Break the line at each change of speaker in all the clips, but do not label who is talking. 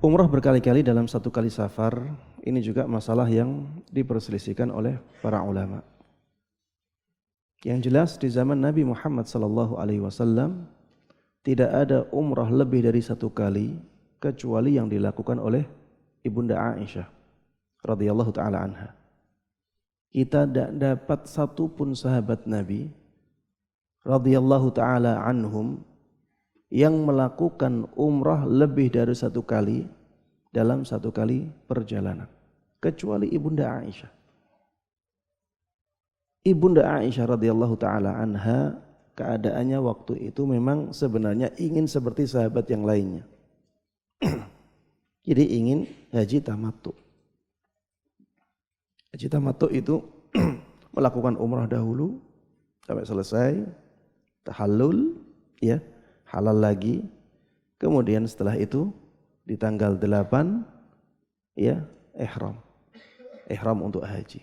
Umrah berkali-kali dalam satu kali safar, ini juga masalah yang diperselisihkan oleh para ulama. Yang jelas di zaman Nabi Muhammad SAW tidak ada umrah lebih dari satu kali kecuali yang dilakukan oleh Ibunda Aisyah radhiyallahu taala anha. Kita tidak dapat satu pun sahabat Nabi radhiyallahu taala anhum yang melakukan umrah lebih dari satu kali dalam satu kali perjalanan kecuali Ibunda Aisyah. Ibunda Aisyah radhiyallahu taala anha keadaannya waktu itu memang sebenarnya ingin seperti sahabat yang lainnya. Jadi ingin haji tamattu. Haji tamattu itu melakukan umrah dahulu sampai selesai, tahallul, ya, halal lagi. Kemudian setelah itu di tanggal 8 ya ihram. Ihram untuk haji.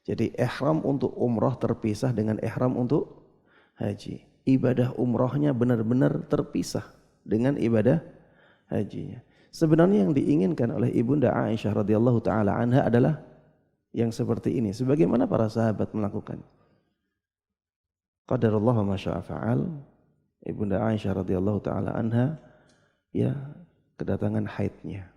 Jadi ihram untuk umrah terpisah dengan ihram untuk haji. Ibadah umrahnya benar-benar terpisah dengan ibadah hajinya. Sebenarnya yang diinginkan oleh Ibunda Aisyah radhiyallahu taala anha adalah yang seperti ini, sebagaimana para sahabat melakukan. Qadarullah ma syaa fa'al. Ibunda Aisyah radhiyallahu taala anha ya kedatangan haidnya.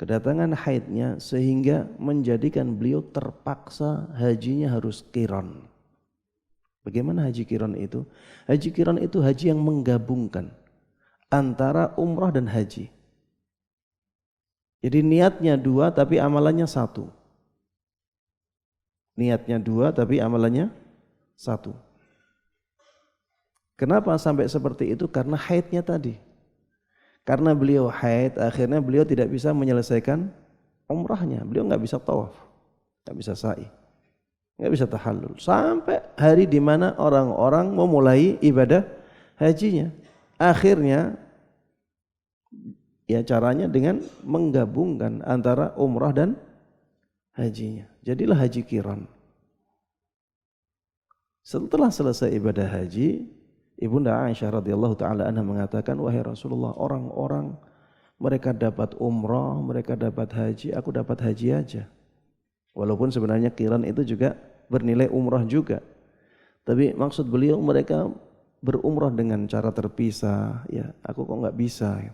Kedatangan haidnya sehingga menjadikan beliau terpaksa hajinya harus qiran. Bagaimana haji qiran itu? Haji qiran itu haji yang menggabungkan antara umrah dan haji. Jadi niatnya dua tapi amalannya satu. Niatnya dua tapi amalannya satu. Kenapa sampai seperti itu? Karena haidnya tadi. Karena beliau haid, akhirnya beliau tidak bisa menyelesaikan umrahnya. Beliau nggak bisa tawaf, nggak bisa sa'i, nggak bisa tahallul. Sampai hari di mana orang-orang memulai ibadah hajinya. Akhirnya, ya caranya dengan menggabungkan antara umrah dan hajinya. Jadilah haji qiran. Setelah selesai ibadah haji, Ibunda Aisyah radhiyallahu taala anha mengatakan, wahai Rasulullah, orang-orang mereka dapat umrah, mereka dapat haji, aku dapat haji aja. Walaupun sebenarnya qiran itu juga bernilai umrah juga. Tapi maksud beliau mereka berumrah dengan cara terpisah, ya aku kok nggak bisa.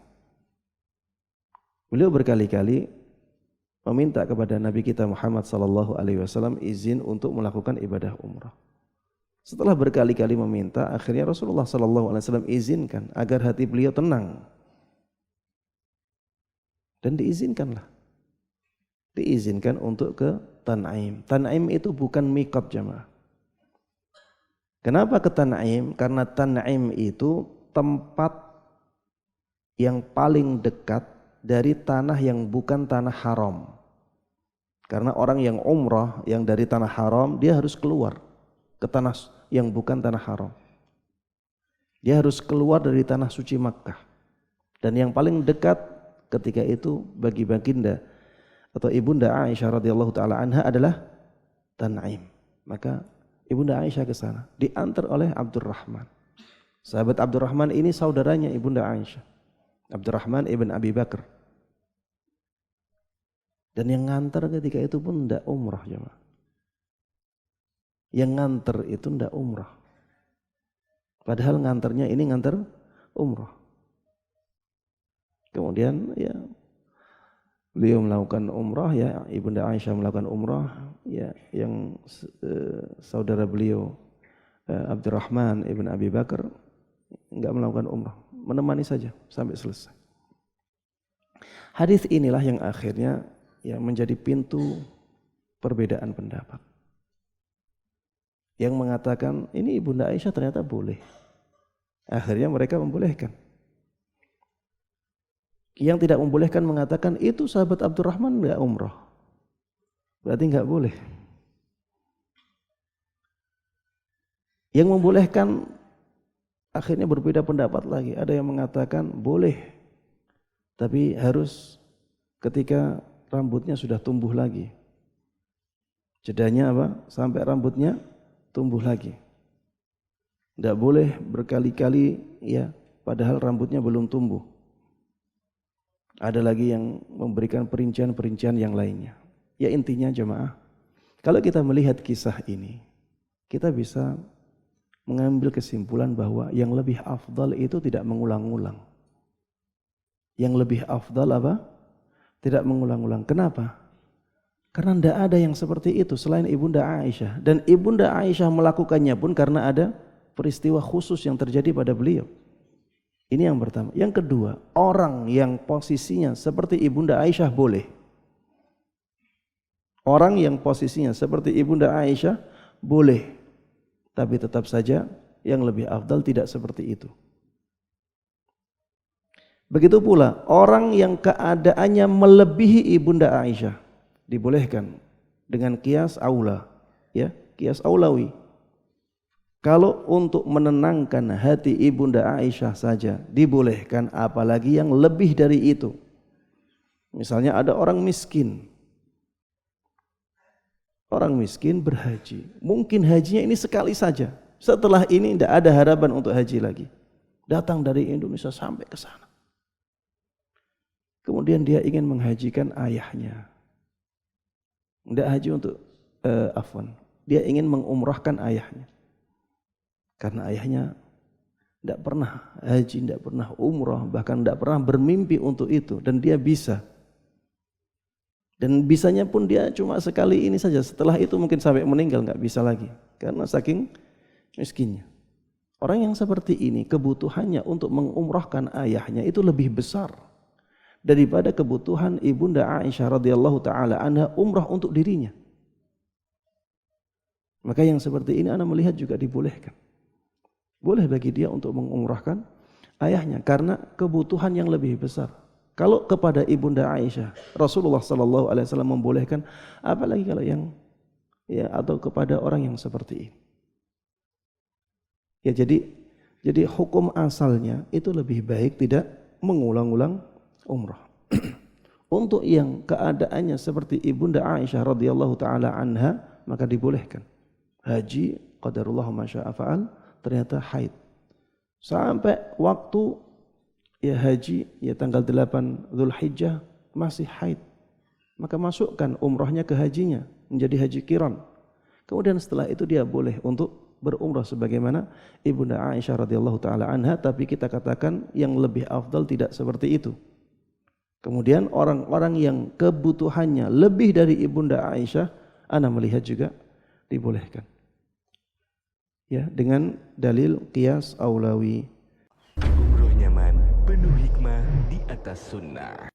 Beliau berkali-kali meminta kepada Nabi kita Muhammad sallallahu alaihi wasallam izin untuk melakukan ibadah umrah. Setelah berkali-kali meminta, akhirnya Rasulullah SAW izinkan agar hati beliau tenang. Dan diizinkanlah. Diizinkan untuk ke Tan'im. Tan'im itu bukan miqat jamaah. Kenapa ke Tan'im? Karena Tan'im itu tempat yang paling dekat dari tanah yang bukan tanah haram. Karena orang yang umrah, yang dari tanah haram, dia harus keluar ke tanah yang bukan tanah haram. Dia harus keluar dari tanah suci Makkah. Dan yang paling dekat ketika itu bagi baginda atau Ibunda Aisyah radhiyallahu taala anha adalah Tan'im. Maka Ibunda Aisyah ke sana diantar oleh Abdurrahman. Sahabat Abdurrahman ini saudaranya Ibunda Aisyah. Abdurrahman ibn Abi Bakar. Dan yang ngantar ketika itu pun tidak umrah jemaah. Yang nganter itu ndak umrah. Padahal nganternya ini nganter umrah. Kemudian ya beliau melakukan umrah, ya Ibunda Aisyah melakukan umrah, ya yang saudara beliau Abdurrahman ibn Abi Bakar enggak melakukan umrah, menemani saja sampai selesai. Hadis inilah yang akhirnya ya menjadi pintu perbedaan pendapat. Yang mengatakan ini Ibunda Aisyah ternyata boleh. Akhirnya mereka membolehkan. Yang tidak membolehkan mengatakan itu sahabat Abdurrahman enggak umrah. Berarti enggak boleh. Yang membolehkan akhirnya berbeda pendapat lagi. Ada yang mengatakan boleh. Tapi harus ketika rambutnya sudah tumbuh lagi. Jedanya apa? Sampai rambutnya tumbuh lagi. Tidak boleh berkali-kali ya, padahal rambutnya belum tumbuh. Ada lagi yang memberikan perincian-perincian yang lainnya. Ya intinya jemaah, kalau kita melihat kisah ini, kita bisa mengambil kesimpulan bahwa yang lebih afdal itu tidak mengulang-ulang. Yang lebih afdal apa? Tidak mengulang-ulang. Kenapa? Karena tidak ada yang seperti itu selain Ibunda Aisyah. Dan Ibunda Aisyah melakukannya pun karena ada peristiwa khusus yang terjadi pada beliau. Ini yang pertama. Yang kedua, orang yang posisinya seperti Ibunda Aisyah boleh. Orang yang posisinya seperti Ibunda Aisyah boleh. Tapi tetap saja yang lebih afdal tidak seperti itu. Begitu pula orang yang keadaannya melebihi Ibunda Aisyah dibolehkan dengan qiyas aula, ya, qiyas aulawi. Kalau untuk menenangkan hati Ibunda Aisyah saja dibolehkan, apalagi yang lebih dari itu. Misalnya ada orang miskin. Orang miskin berhaji. Mungkin hajinya ini sekali saja. Setelah ini tidak ada harapan untuk haji lagi. Datang dari Indonesia sampai ke sana. Kemudian dia ingin menghajikan ayahnya. Tidak haji untuk dia ingin mengumrahkan ayahnya. Karena ayahnya tidak pernah haji, tidak pernah umrah, bahkan tidak pernah bermimpi untuk itu. Dan dia bisa. Dan bisanya pun dia cuma sekali ini saja. Setelah itu mungkin sampai meninggal nggak bisa lagi. Karena saking miskinnya. Orang yang seperti ini kebutuhannya untuk mengumrahkan ayahnya itu lebih besar daripada kebutuhan Ibunda Aisyah radhiyallahu taala anha umrah untuk dirinya. Maka yang seperti ini ana melihat juga dibolehkan. Boleh bagi dia untuk mengumrahkan ayahnya karena kebutuhan yang lebih besar. Kalau kepada Ibunda Aisyah, Rasulullah sallallahu alaihi wasallam membolehkan, apalagi kalau yang atau kepada orang yang seperti ini. Ya jadi hukum asalnya itu lebih baik tidak mengulang-ulang umrah. Untuk yang keadaannya seperti Ibunda Aisyah radhiyallahu taala anha, maka dibolehkan. Haji qadarullah ma syaa fa'al, ternyata haid. Sampai waktu haji tanggal 8 Dzulhijjah masih haid. Maka masukkan umrahnya ke hajinya menjadi haji qiran. Kemudian setelah itu dia boleh untuk berumrah sebagaimana Ibunda Aisyah radhiyallahu taala anha, tapi kita katakan yang lebih afdal tidak seperti itu. Kemudian orang-orang yang kebutuhannya lebih dari Ibunda Aisyah, ana melihat juga dibolehkan. Ya, dengan dalil qiyas aulawi.
Umroh nyaman, penuh hikmah di atas sunnah.